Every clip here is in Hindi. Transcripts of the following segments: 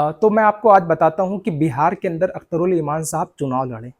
तो मैं आपको आज बताता हूँ कि बिहार के अंदर अख्तरुल ईमान साहब चुनाव लड़े,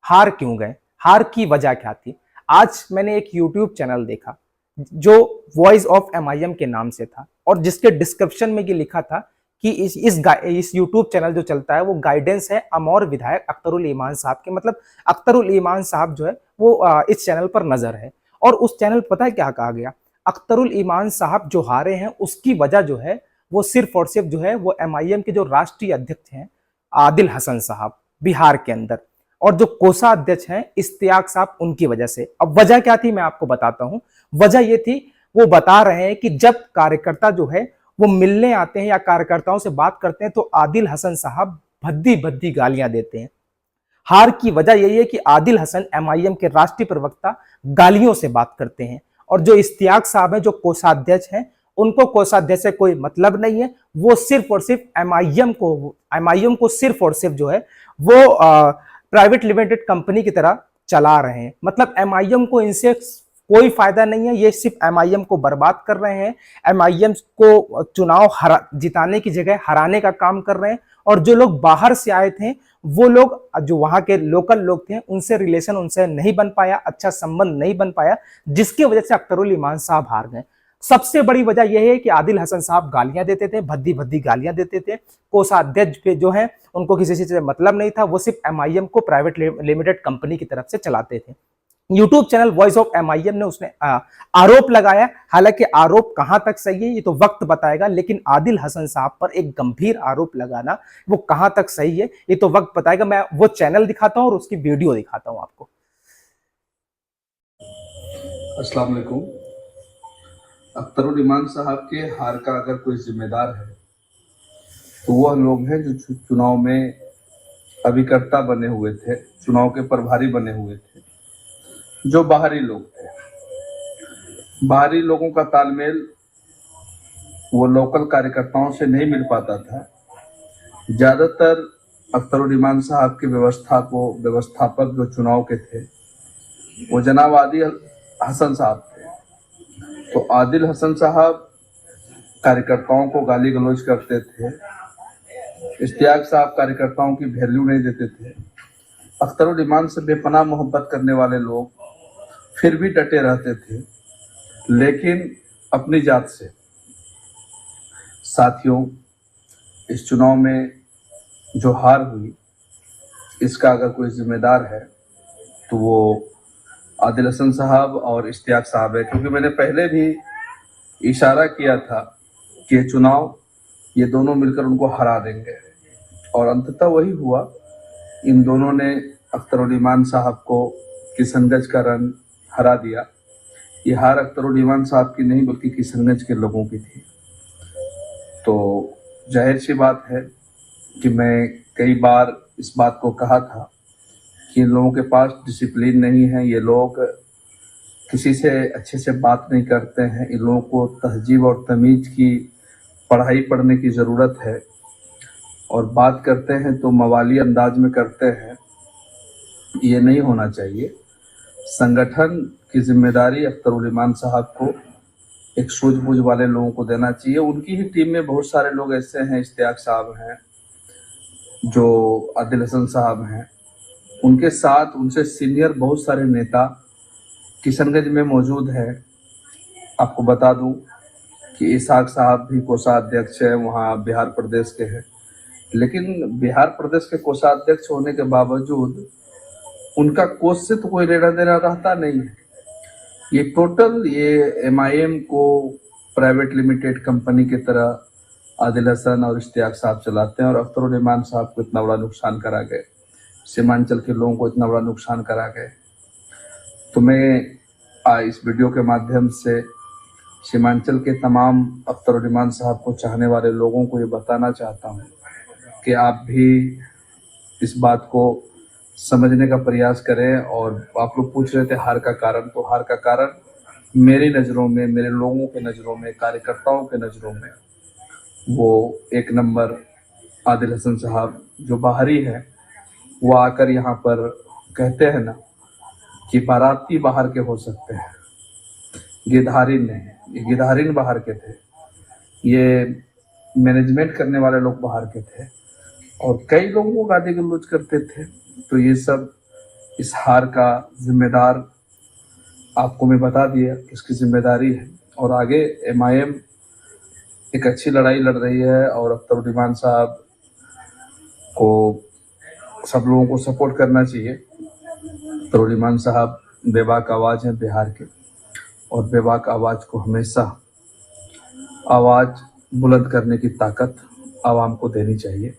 हार क्यों गए, हार की वजह क्या थी। आज मैंने एक यूट्यूब चैनल देखा जो वॉइस ऑफ एमआईएम के नाम से था और जिसके डिस्क्रिप्शन में ये लिखा था कि इस यूट्यूब चैनल जो चलता है वो गाइडेंस है अमर विधायक अख्तरुल ईमान साहब के, मतलब अख्तरुल ईमान साहब जो है वो इस चैनल पर नजर है। और उस चैनल पता है क्या कहा गया, अख्तरुल ईमान साहब जो हारे हैं उसकी वजह जो है वो सिर्फ और सिर्फ जो है वो एमआईएम के जो राष्ट्रीय अध्यक्ष हैं आदिल हसन साहब बिहार के अंदर, और जो कोषाध्यक्ष हैं इश्तियाक साहब, उनकी वजह से। अब वजह क्या थी मैं आपको बताता हूं। वजह ये थी, वो बता रहे हैं कि जब कार्यकर्ता जो है वो मिलने आते हैं या कार्यकर्ताओं से बात करते हैं तो आदिल हसन साहब भद्दी भद्दी गालियां देते हैं। हार की वजह यही है कि आदिल हसन एमआईएम के राष्ट्रीय प्रवक्ता गालियों से बात करते हैं, और जो इश्तियाक साहब हैं जो कोषाध्यक्ष हैं उनको कोषाध्यक्ष से कोई मतलब नहीं है। वो सिर्फ और सिर्फ एमआईएम को सिर्फ और सिर्फ जो है वो प्राइवेट लिमिटेड कंपनी की तरह चला रहे हैं। मतलब एमआईएम को इनसे कोई फायदा नहीं है, ये सिर्फ एमआईएम को बर्बाद कर रहे हैं, एमआईएम को चुनाव जिताने की जगह हराने का काम कर रहे हैं। और जो लोग बाहर से आए थे वो लोग, जो वहां के लोकल लोग थे, उनसे रिलेशन उनसे नहीं बन पाया, अच्छा संबंध नहीं बन पाया, जिसकी वजह से अख्तरुल ईमान साहब हार गए। सबसे बड़ी वजह यह है कि आदिल हसन साहब गालियां देते थे, भद्दी भद्दी गालियां देते थे। कोषाध्यक्ष जो है उनको किसी चीज से मतलब नहीं था, वो सिर्फ एमआईएम को प्राइवेट लिमिटेड कंपनी की तरफ से चलाते थे। YouTube channel voice of MIM ने उसने आरोप लगाया, हालांकि आरोप कहां तक सही है ये तो वक्त बताएगा, लेकिन आदिल हसन साहब पर एक गंभीर आरोप लगाना वो कहां तक सही है ये तो वक्त बताएगा। मैं वो चैनल दिखाता हूं और उसकी वीडियो दिखाता हूं आपको। अस्सलाम वालेकुम। अख्तरुल ईमान साहब के हार का अगर कोई जिम्मेदार है तो वह लोग हैं जो चुनाव में अभिकर्ता बने हुए थे, चुनाव के प्रभारी बने हुए थे, जो बाहरी लोग थे। बाहरी लोगों का तालमेल वो लोकल कार्यकर्ताओं से नहीं मिल पाता था। ज्यादातर अख्तरुल ईमान साहब के व्यवस्थापक जो चुनाव के थे वो जनाब आदिल हसन साहब थे। तो आदिल हसन साहब कार्यकर्ताओं को गाली गलौज करते थे, इश्तियाक साहब कार्यकर्ताओं की वैल्यू नहीं देते थे। अख्तरुल ईमान से बेपनाह मोहब्बत करने वाले लोग फिर भी डटे रहते थे, लेकिन अपनी जात से। साथियों, इस चुनाव में जो हार हुई इसका अगर कोई जिम्मेदार है तो वो आदिल हसन साहब और इश्तियाक साहब है, क्योंकि मैंने पहले भी इशारा किया था कि ये चुनाव ये दोनों मिलकर उनको हरा देंगे, और अंततः वही हुआ। इन दोनों ने अख्तरुल ईमान साहब को किशनगंज का रन हरा दिया। ये हार अख्तरुल ईमान साहब की नहीं बल्कि किशनगंज के लोगों की थी। तो जाहिर सी बात है कि मैं कई बार इस बात को कहा था कि इन लोगों के पास डिसिप्लिन नहीं है, ये लोग किसी से अच्छे से बात नहीं करते हैं, इन लोगों को तहजीब और तमीज की पढ़ाई पढ़ने की ज़रूरत है, और बात करते हैं तो मवाली अंदाज में करते हैं। ये नहीं होना चाहिए। संगठन की जिम्मेदारी अख्तरुल ईमान साहब को एक सूझबूझ वाले लोगों को देना चाहिए। उनकी ही टीम में बहुत सारे लोग ऐसे हैं, इश्तियाक साहब हैं, जो आदिल हसन साहब हैं, उनके साथ उनसे सीनियर बहुत सारे नेता किशनगंज में मौजूद हैं। आपको बता दूं कि इसाक साहब भी कोषाध्यक्ष हैं, वहाँ बिहार प्रदेश के हैं, लेकिन बिहार प्रदेश के कोषाध्यक्ष होने के बावजूद उनका कोष से तो कोई लेना देना रहता नहीं है। ये टोटल एमआईएम को प्राइवेट लिमिटेड कंपनी की तरह आदिल हसन और इश्तियाक साहब चलाते हैं, और अख्तरुल ईमान साहब को इतना बड़ा नुकसान करा गए, सीमांचल के लोगों को इतना बड़ा नुकसान करा गए। तो मैं इस वीडियो के माध्यम से सीमांचल के तमाम अख्तरुल ईमान साहब को चाहने वाले लोगों को ये बताना चाहता हूँ कि आप भी इस बात को समझने का प्रयास करें। और आप लोग पूछ रहे थे हार का कारण, तो हार का कारण मेरी नज़रों में, मेरे लोगों के नज़रों में, कार्यकर्ताओं के नज़रों में वो एक नंबर आदिल हसन साहब जो बाहरी है, वो आकर यहाँ पर कहते हैं ना कि बाराती बाहर के हो सकते हैं, गिधारिन नहीं, ये गिधारिन बाहर के थे। ये मैनेजमेंट करने वाले लोग बाहर के थे और कई लोगों को गाली गलौज करते थे। तो ये सब इस हार का जिम्मेदार आपको मैं बता दिया किसकी जिम्मेदारी है। और आगे एमआईएम एक अच्छी लड़ाई लड़ रही है और अख्तरुद्दीन साहब को सब लोगों को सपोर्ट करना चाहिए। अख्तरुद्दीन साहब बेबाक आवाज़ हैं बिहार के और बेबाक आवाज़ को हमेशा आवाज़ बुलंद करने की ताकत आवाम को देनी चाहिए।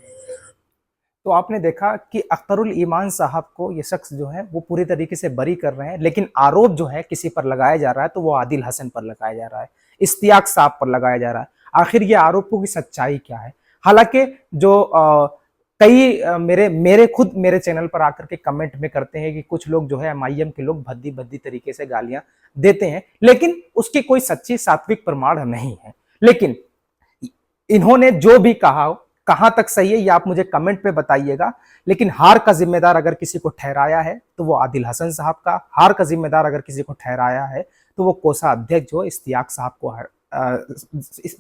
तो आपने देखा कि अख्तरुल ईमान साहब को ये शख्स जो है वो पूरी तरीके से बरी कर रहे हैं, लेकिन आरोप जो है किसी पर लगाया जा रहा है तो वो आदिल हसन पर लगाया जा रहा है, इश्तियाक साहब पर लगाया जा रहा है। आखिर ये आरोपों की सच्चाई क्या है? हालांकि जो कई मेरे चैनल पर आकर के कमेंट में करते हैं कि कुछ लोग जो है एमआईएम के लोग भद्दी भद्दी तरीके से गालियां देते हैं, लेकिन उसकी कोई सच्ची सात्विक प्रमाण नहीं है। लेकिन इन्होंने जो भी कहा कहां तक सही है ये आप मुझे कमेंट पे बताइएगा। लेकिन हार का जिम्मेदार अगर किसी को ठहराया है तो वो आदिल हसन साहब का, हार का जिम्मेदार अगर किसी को ठहराया है तो वो कोसा अध्यक्ष जो इश्तियाक साहब को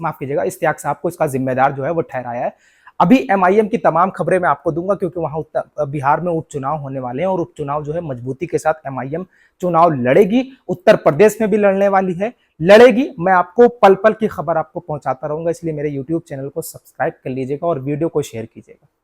माफ कीजिएगा, इश्तियाक साहब को इसका जिम्मेदार जो है वो ठहराया है। अभी एमआईएम की तमाम खबरें मैं आपको दूंगा क्योंकि वहां बिहार में उपचुनाव होने वाले हैं और उपचुनाव जो है मजबूती के साथ एमआईएम चुनाव लड़ेगी। उत्तर प्रदेश में भी लड़ने वाली है, लड़ेगी। मैं आपको पल पल की खबर आपको पहुंचाता रहूंगा, इसलिए मेरे यूट्यूब चैनल को सब्सक्राइब कर लीजिएगा और वीडियो को शेयर कीजिएगा।